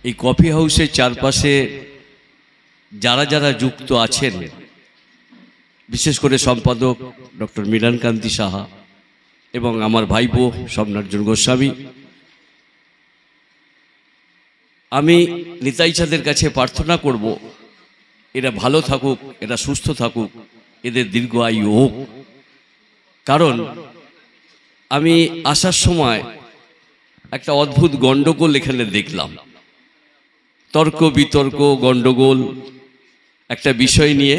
এই কফি হাউসের চারপাশে যারা যারা যুক্ত আছেন, বিশেষ করে সম্পাদক ডক্টর মিলনকান্তি সাহা এবং আমার ভাইপো সম্রাটজন গোস্বামী, আমি নিতাই চাঁদের কাছে প্রার্থনা করব এরা ভালো থাকুক, এরা সুস্থ থাকুক, এদের দীর্ঘ আয়ু হোক। কারণ আমি আসার সময় একটা অদ্ভুত গণ্ডগোল এখানে দেখলাম, তর্ক বিতর্ক গণ্ডগোল একটা বিষয় নিয়ে।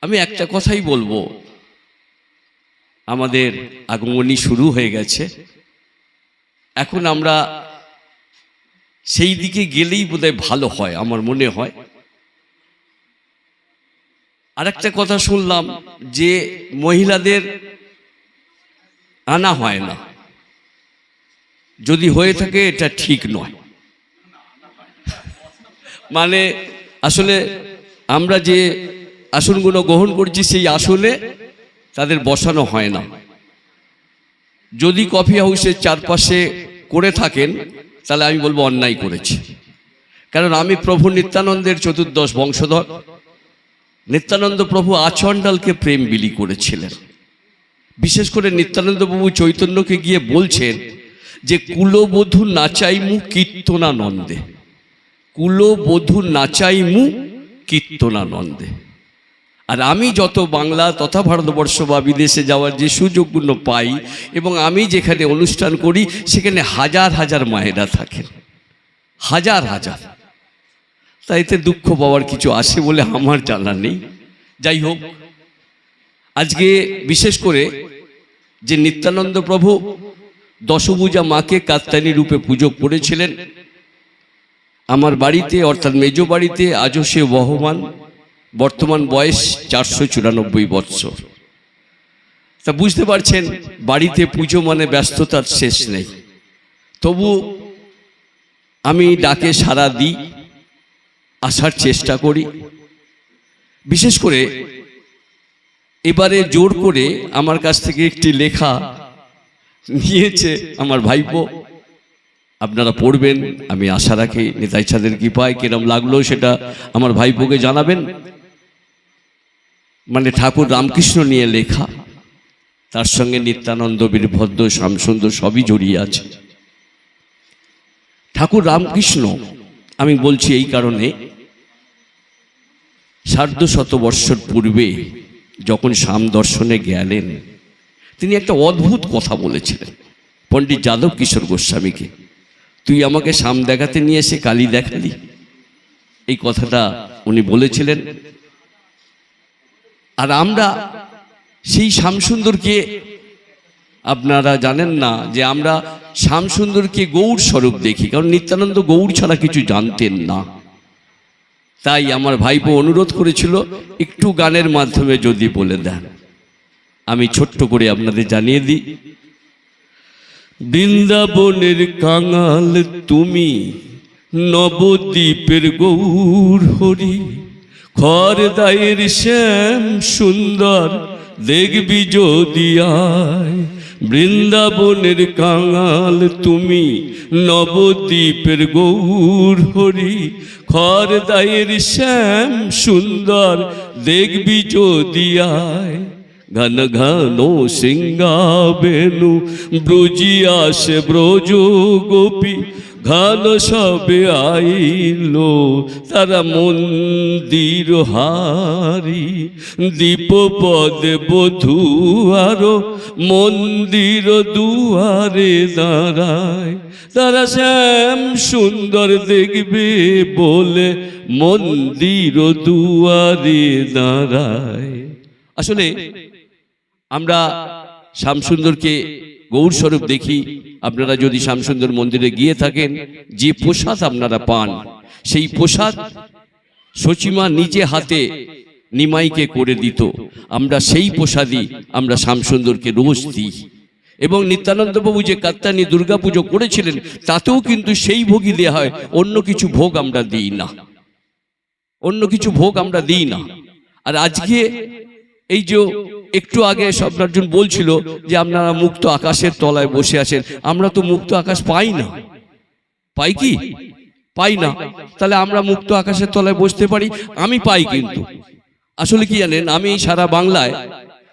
আমি একটা কথাই বলবো, আমাদের আগমনী শুরু হয়ে গেছে, এখন আমরা সেই দিকে গেলেই বোধহয় ভালো হয় আমার মনে হয়। আর একটা কথা শুনলাম যে মহিলাদের আনা হয় না, যদি হয়ে থাকে এটা ঠিক নয়। মানে আসলে আমরা যে আসনগুলো গ্রহণ করছি সেই আসনে তাদের বসানো হয় না। যদি কফি হাউসের চারপাশে করে থাকেন তাহলে আমি বলবো অন্যায় করেছি। কারণ আমি প্রভু নিত্যানন্দের চতুর্দশ বংশধর। নিত্যানন্দ প্রভু আচণ্ডালকে প্রেম বিলি করেছিলেন। বিশেষ করে নিত্যানন্দ প্রভু চৈতন্যকে গিয়ে বলছেন যে কুলবধূ নাচাইমু কীর্তনানন্দে, কুলবধূ নাচাইমু কীর্তনানন্দে। আর আমি যত বাংলা তথা ভারতবর্ষ বা বিদেশে যাওয়ার যে সুযোগগুলো পাই এবং আমি যেখানে অনুষ্ঠান করি সেখানে হাজার হাজার মায়েরা থাকেন, হাজার হাজার। তাই এতে দুঃখ পাওয়ার কিছু আছে বলে আমার জানা নেই। যাই হোক, আজকে বিশেষ করে যে নিত্যানন্দ প্রভু দশভুজা মাকে কাত্যায়নী রূপে পুজো করেছিলেন, আমার বাড়িতে অর্থাৎ মেজ বাড়িতে আজও সে বহমান। বর্তমান বয়স 494 বৎসর। তা বুঝতে পারছেন বাড়িতে পুজো মানে ব্যস্ততার শেষ নেই। তবু আমি ডাকে সাড়া দিই, আসার চেষ্টা করি। বিশেষ করে এবারে জোর করে আমার কাছ থেকে একটি লেখা নিয়েছে আমার ভাইপো, আপনারা পড়বেন আমি আশা রাখি। নিতাই চাঁদের কৃপায় কিরম লাগলো সেটা আমার ভাইপোকে জানাবেন। মানে ঠাকুর রামকৃষ্ণ নিয়ে লেখা, তার সঙ্গে নিত্যানন্দ, বীরভদ্র, শ্যামসুন্দর সবই জড়িয়ে আছে। ঠাকুর রামকৃষ্ণ আমি বলছি এই কারণে, ১৫০ বৎসর পূর্বে যখন শ্যাম দর্শনে গেলেন তিনি একটা অদ্ভুত কথা বলেছিলেন পণ্ডিত যাদব কিশোর গোস্বামীকে, তুই আমাকে শ্যাম দেখাতে নিয়ে এসে কালী দেখালি। এই কথাটা উনি বলেছিলেন। আর আমরা সেই শ্যামসুন্দরকে, আপনারা জানেন না যে আমরা শ্যামসুন্দরকে গৌর স্বরূপ দেখি, কারণ নিত্যানন্দ গৌর ছাড়া কিছু জানতেন না। তাই আমার ভাইপো অনুরোধ করেছিল একটু গানের মাধ্যমে যদি বলে দেন। আমি ছোট্ট করে আপনাদের জানিয়ে দিই। বৃন্দাবনের কাঙাল তুমি, নবদ্বীপের গৌর হরি, খড়দায়ের শ্যাম সুন্দর দেখবি যদি আয়। বৃন্দাবনের কাঙাল তুমি, নবদ্বীপের গৌর হরি, খড়দায়ের শ্যাম সুন্দর দেখবি যদি আয়। ঘন ঘন সিংহাবেনু ব্রজিয়া সে ব্রজ গোপী, ঘন সবে আইল তারা মন্দির হারি। দীপ পদে বধূ আরো মন্দির দুয়ারে দাঁড়ায়, তারা শ্যাম সুন্দর দেখবে বলে মন্দির দুয়ারে দাঁড়ায়। আসলে আমরা শ্যামসুন্দরকে গৌর স্বরূপ দেখি। আপনারা যদি শ্যামসুন্দর মন্দিরে গিয়ে থাকেন, যে প্রসাদ আপনারা পান সেই প্রসাদ সচিমা নিজে হাতে নিমাইকে করে দিত। আমরা সেই প্রসাদই আমরা শ্যামসুন্দরকে রোজ দিই। এবং নিত্যানন্দ বাবু যে কাত্যায়নী দুর্গা পুজো করেছিলেন তাতেও কিন্তু সেই ভোগই দেওয়া হয়, অন্য কিছু ভোগ আমরা দিই না, অন্য কিছু ভোগ আমরা দিই না। আর আজকে এই যে একটু আগে সম্রাটজন বলছিল যে আপনারা মুক্ত আকাশের তলায় বসে আছেন, আমরা তো মুক্ত আকাশ পাই না। পাই কি? পাই না। তাহলে আমরা মুক্ত আকাশের তলায় বসতে পারি, আমি পাই। কিন্তু আসলে কি জানেন, আমি সারা বাংলায়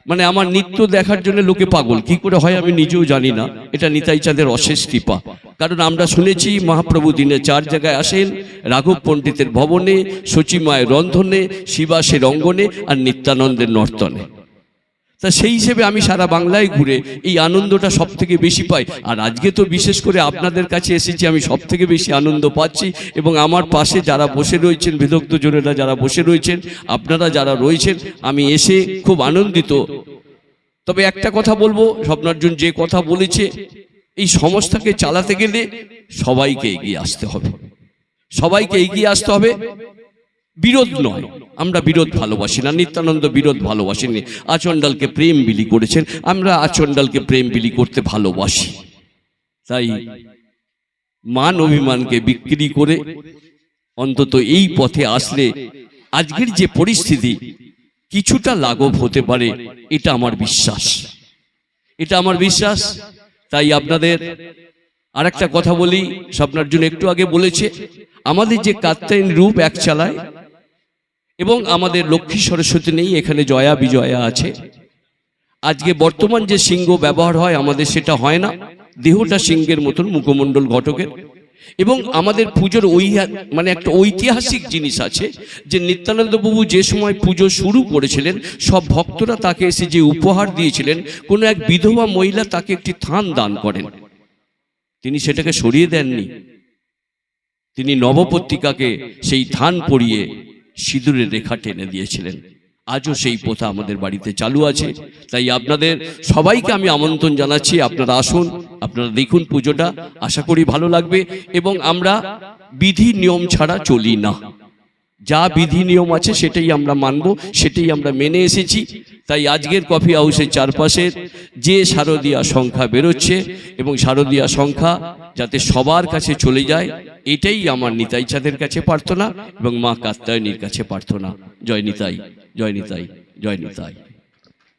মানে আমার নৃত্য দেখার জন্য লোকে পাগল, কি করে হয় আমি নিজেও জানি না। এটা নিতাই চাঁদের অশেষ কৃপা। কারণ আমরা শুনেছি মহাপ্রভু দিনে 4 জায়গায় আসেন, রাঘব পণ্ডিতের ভবনে, সচিমায়ের রন্ধনে, শিবাসের অঙ্গনে আর নিত্যানন্দের নর্তনে। তা সেই হিসেবে আমি সারা বাংলায় ঘুরে এই আনন্দটা সব থেকে বেশি পাই। আর আজকে তো বিশেষ করে আপনাদের কাছে এসেছি, আমি সব থেকে বেশি আনন্দ পাচ্ছি। এবং আমার পাশে যারা বসে রয়েছেন, বিদগ্ধ জনেরা যারা বসে রয়েছেন, আপনারা যারা রয়েছেন, আমি এসে খুব আনন্দিত। তবে একটা কথা বলবো, স্বপ্নার্জন যে কথা বলেছে, এই সংস্থাকে চালাতে গেলে সবাইকে এগিয়ে আসতে হবে, সবাইকে এগিয়ে আসতে হবে, বিরোধ নয়। আমরা বিরোধ ভালোবাসি না, নিত্যানন্দ বিরোধ ভালোবাসেননি। আচণ্ডালকে প্রেম বিলি করেছেন, আমরা আচণ্ডালকে প্রেম বিলি করতে ভালোবাসি। তাই মান অভিমানকে বিক্রি করে অন্তত এই পথে আসলে আজকের যে পরিস্থিতি কিছুটা লাঘব হতে পারে, এটা আমার বিশ্বাস, এটা আমার বিশ্বাস। তাই আপনাদের আর একটা কথা বলি, স্বপ্নার্জন একটু আগে বলেছে, আমাদের যে কাত্যায়ন রূপ এক চালায় এবং আমাদের লক্ষ্মী সরস্বতী নেই, এখানে জয়া বিজয়া আছে। আজকে বর্তমান যে সিংহ ব্যবহার হয় আমাদের সেটা হয় না, দেহটা সিংহের মতন, মুখমণ্ডল ঘটকের। এবং আমাদের পুজোর মানে একটা ঐতিহাসিক জিনিস আছে যে নিত্যানন্দ বাবু যে সময় পুজো শুরু করেছিলেন, সব ভক্তরা তাকে এসে যে উপহার দিয়েছিলেন, কোনো এক বিধবা মহিলা তাকে একটি থান দান করেন, তিনি সেটাকে সরিয়ে দেননি। তিনি নবপত্রিকাকে সেই থান পরিয়ে সিঁদুরের রেখা টেনে দিয়েছিলেন। আজও সেই প্রথা আমাদের বাড়িতে চালু আছে। তাই আপনাদের সবাইকে আমি আমন্ত্রণ জানাচ্ছি, আপনারা আসুন, আপনারা দেখুন পুজোটা, আশা করি ভালো লাগবে। এবং আমরা বিধি নিয়ম ছাড়া চলি না, যা বিধি নিয়ম আছে সেটাই আমরা মানব, সেটাই আমরা মেনে এসেছি। তাই আজকের কফি হাউসের চারপাশের যে শারদীয়া সংখ্যা বেরোচ্ছে, এবং শারদীয়া সংখ্যা যাতে সবার কাছে চলে যায়, এটাই আমার নিতাই চাঁদের কাছে প্রার্থনা এবং মা কাত্যায়নীর কাছে প্রার্থনা। জয় নিতাই, জয় নিতাই, জয় নিতাই।